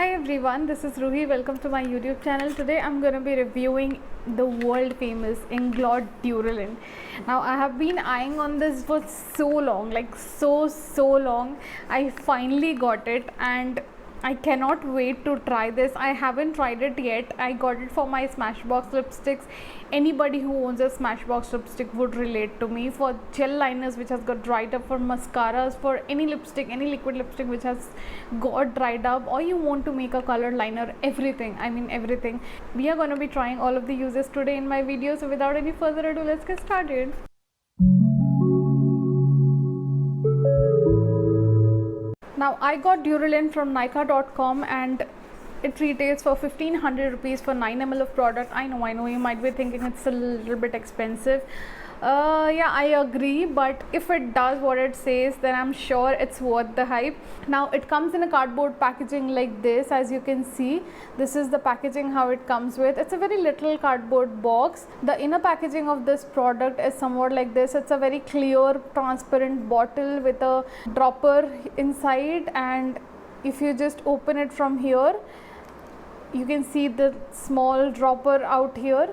Hi everyone, this is Ruhi. Welcome to my YouTube channel. Today I'm going to be reviewing the world famous Inglot Duraline. Now I have been eyeing on this for so long, like so long. I finally got it and I cannot wait to try this. I haven't tried it yet. I got it for my Smashbox lipsticks. Anybody who owns a Smashbox lipstick would relate to me. For gel liners which has got dried up, for mascaras, for any lipstick, any liquid lipstick which has got dried up, or you want to make a colored liner, everything. I mean everything. We are going to be trying all of the uses today in my video. So without any further ado, let's get started. Now I got Duraline from Nykaa.com and it retails for 1500 rupees for 9 ml of product. I know you might be thinking it's a little bit expensive. Yeah, I agree, but if it does what it says, then I'm sure it's worth the hype. Now it comes in a cardboard packaging like this. As you can see, this is the packaging how it comes with. It's a very little cardboard box. The inner packaging of this product is somewhat like this. It's a very clear transparent bottle with a dropper inside, and if you just open it from here, you can see the small dropper out here,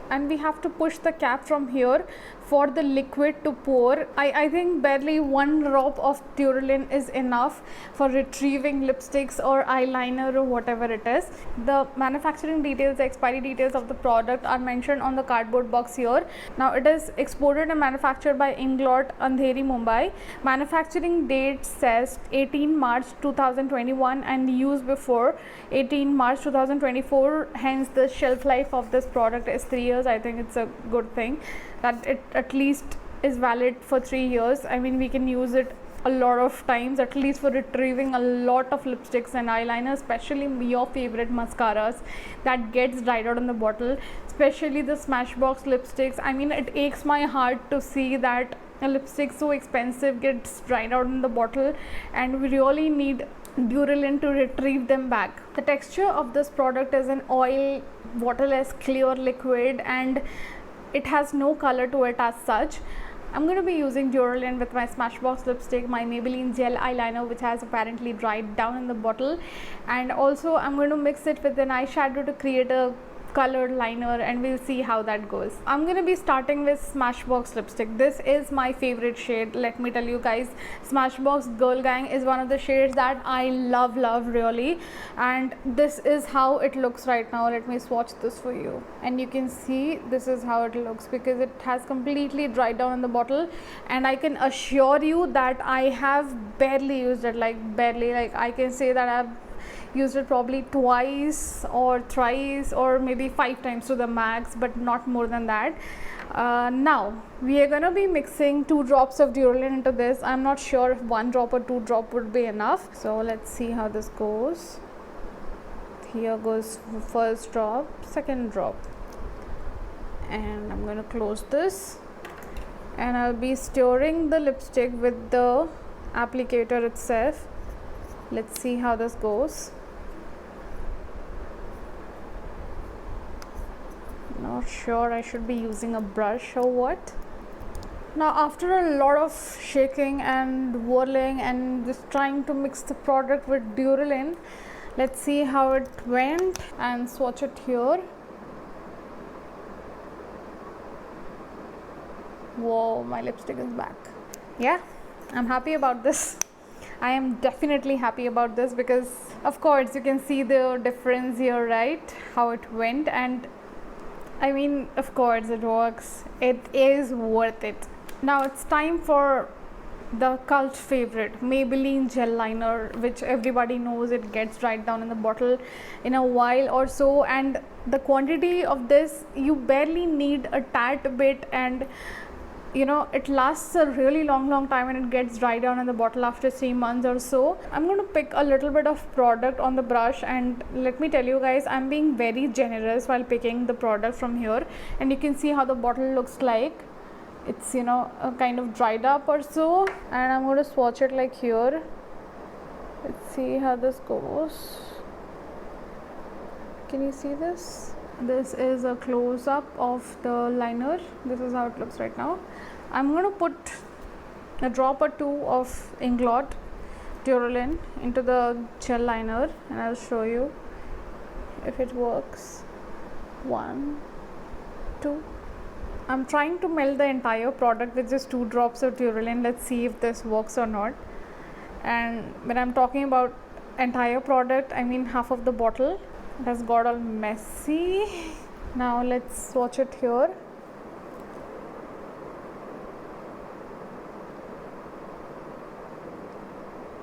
and we have to push the cap from here for the liquid to pour. I think barely one drop of Duraline is enough for retrieving lipsticks or eyeliner or whatever it is. The manufacturing details, the expiry details of the product are mentioned on the cardboard box here. Now it is exported and manufactured by Inglot, Andheri, Mumbai. Manufacturing date says 18 March 2021 and used before 18 March 2024. Hence the shelf life of this product is 3 years. I think it's a good thing that it at least is valid for 3 years. I mean, we can use it a lot of times, at least for retrieving a lot of lipsticks and eyeliner, especially your favorite mascaras that gets dried out in the bottle, especially the Smashbox lipsticks. I mean, it aches my heart to see that a lipstick so expensive gets dried out in the bottle, and we really need Duraline to retrieve them back. The texture of this product is an oil, waterless, clear liquid, and it has no color to it as such. I'm going to be using Duraline with my Smashbox lipstick, my Maybelline Gel Eyeliner, which has apparently dried down in the bottle, and also I'm going to mix it with an eyeshadow to create a colored liner, and we'll see how that goes. I'm going to be starting with Smashbox lipstick. This is my favorite shade, let me tell you guys. Smashbox Girl Gang is one of the shades that I love really, and this is how it looks right now. Let me swatch this for you, and you can see this is how it looks because it has completely dried down in the bottle, and I can assure you that I have barely used it, like barely. Like I can say that I've used it probably twice or thrice or maybe 5 times to the max, but not more than that. Now we are gonna be mixing 2 drops of Duraline into this. I'm not sure if 1 drop or 2 drop would be enough, so let's see how this goes. Here goes first drop, second drop, and I'm going to close this, and I'll be stirring the lipstick with the applicator itself. Let's see how this goes. Not sure I should be using a brush or what. Now after a lot of shaking and whirling and just trying to mix the product with Duraline, let's see how it went and swatch it here. Whoa, my lipstick is back. Yeah, I'm happy about this. I am definitely happy about this because of course you can see the difference here, right? How it went, and I mean, of course it works. It is worth it. Now it's time for the cult favorite, Maybelline Gel Liner, which everybody knows it gets dried down in the bottle in a while or so, and the quantity of this, you barely need a tad bit, and you know, it lasts a really long time, and it gets dried down in the bottle after 3 months or so. I'm going to pick a little bit of product on the brush, and let me tell you guys, I'm being very generous while picking the product from here, and you can see how the bottle looks like. It's, you know, a kind of dried up or so, and I'm going to swatch it like here. Let's see how this goes. Can you see this? This is a close-up of the liner. This is how it looks right now. I'm going to put a drop or two of Inglot Duraline into the gel liner, and I'll show you if it works. 1, 2. I'm trying to melt the entire product with just 2 drops of Duraline. Let's see if this works or not. And when I'm talking about entire product, I mean half of the bottle. It has got all messy. Now let's swatch it here.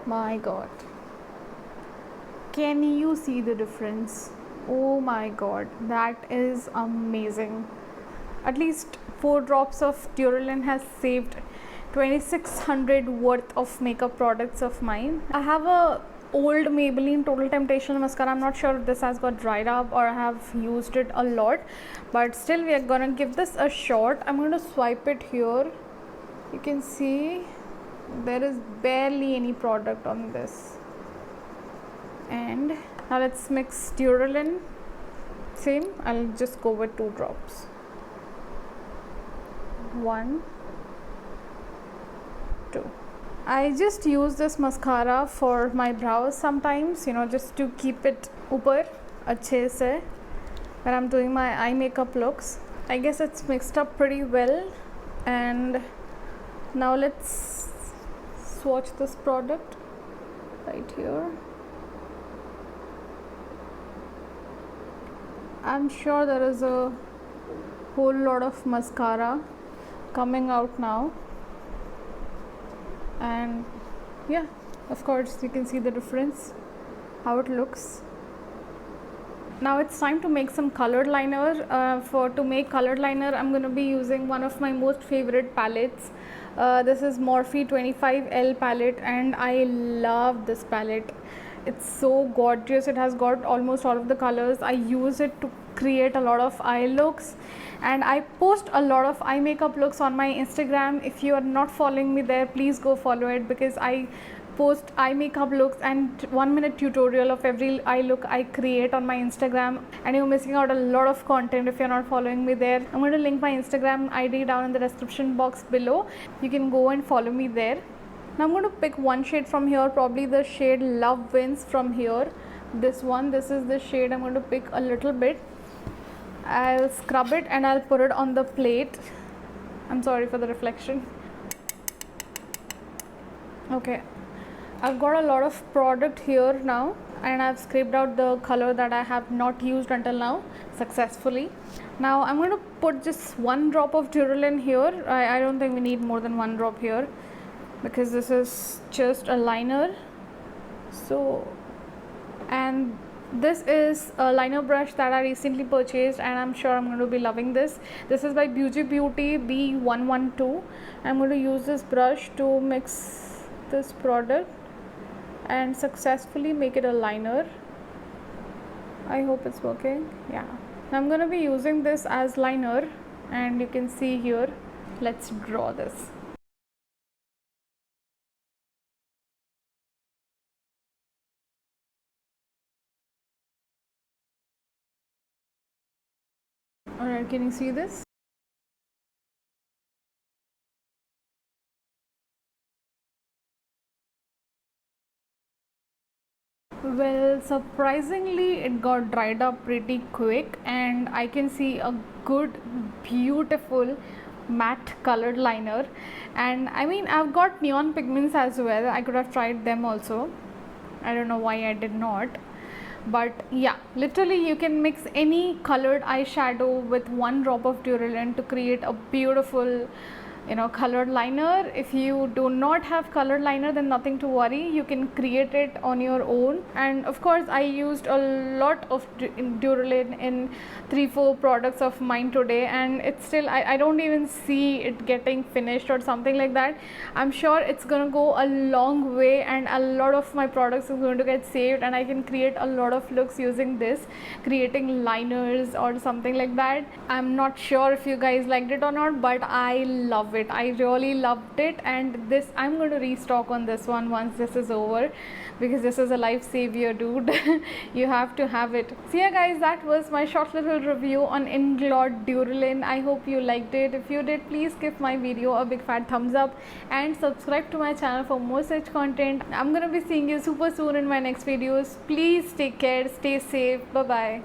My god, can you see the difference? Oh my god, that is amazing. At least 4 drops of Duraline has saved 2600 worth of makeup products of mine. I have a old Maybelline Total Temptation mascara. I'm not sure if this has got dried up or I have used it a lot, but still we are gonna give this a shot. I'm going to swipe it here. You can see there is barely any product on this. And now let's mix Duraline. Same, I'll just go with 2 drops. 1, 2. I just use this mascara for my brows sometimes, you know, just to keep it upar अच्छे से when I'm doing my eye makeup looks. I guess it's mixed up pretty well. And now let's swatch this product right here. I'm sure there is a whole lot of mascara coming out now, and yeah, of course you can see the difference, how it looks. Now it's time to make some colored liner. To make colored liner, I'm going to be using one of my most favorite palettes. This is Morphe 25L palette, and I love this palette. It's so gorgeous. It has got almost all of the colors. I use it to create a lot of eye looks, and I post a lot of eye makeup looks on my Instagram. If you are not following me there, please go follow it, because I post eye makeup looks and 1-minute tutorial of every eye look I create on my Instagram, and you're missing out a lot of content if you're not following me there. I'm going to link my Instagram ID down in the description box below. You can go and follow me there. Now I'm going to pick one shade from here, probably the shade Love Wins from here. This one, this is the shade I'm going to pick a little bit. I'll scrub it and I'll put it on the plate. I'm sorry for the reflection. Okay, I've got a lot of product here now, and I've scraped out the color that I have not used until now successfully. Now I'm going to put just 1 drop of Duraline here. I don't think we need more than 1 drop here, because this is just a liner. So, and this is a liner brush that I recently purchased, and I'm sure I'm going to be loving this. This is by Beauty Beauty B112. I'm going to use this brush to mix this product and successfully make it a liner. I hope it's working. Yeah, I'm going to be using this as liner, and you can see here. Let's draw this. Alright, can you see this? Well, surprisingly it got dried up pretty quick, and I can see a good, beautiful matte colored liner. And I mean, I've got neon pigments as well. I could have tried them also. I don't know why I did not. But yeah, literally you can mix any colored eyeshadow with 1 drop of Duraline to create a beautiful, you know, colored liner. If you do not have colored liner, then nothing to worry, you can create it on your own. And of course I used a lot of Duraline in 3-4 products of mine today, and it's still, I don't even see it getting finished or something like that. I'm sure it's gonna go a long way, and a lot of my products are going to get saved, and I can create a lot of looks using this, creating liners or something like that. I'm not sure if you guys liked it or not, but I love it. I really loved it, and this I'm going to restock on this one once this is over, because this is a life savior, dude. You have to have it. So yeah guys, that was my short little review on Inglot Duraline. I hope you liked it. If you did, please give my video a big fat thumbs up and subscribe to my channel for more such content. I'm gonna be seeing you super soon in my next videos. Please take care, stay safe, bye bye.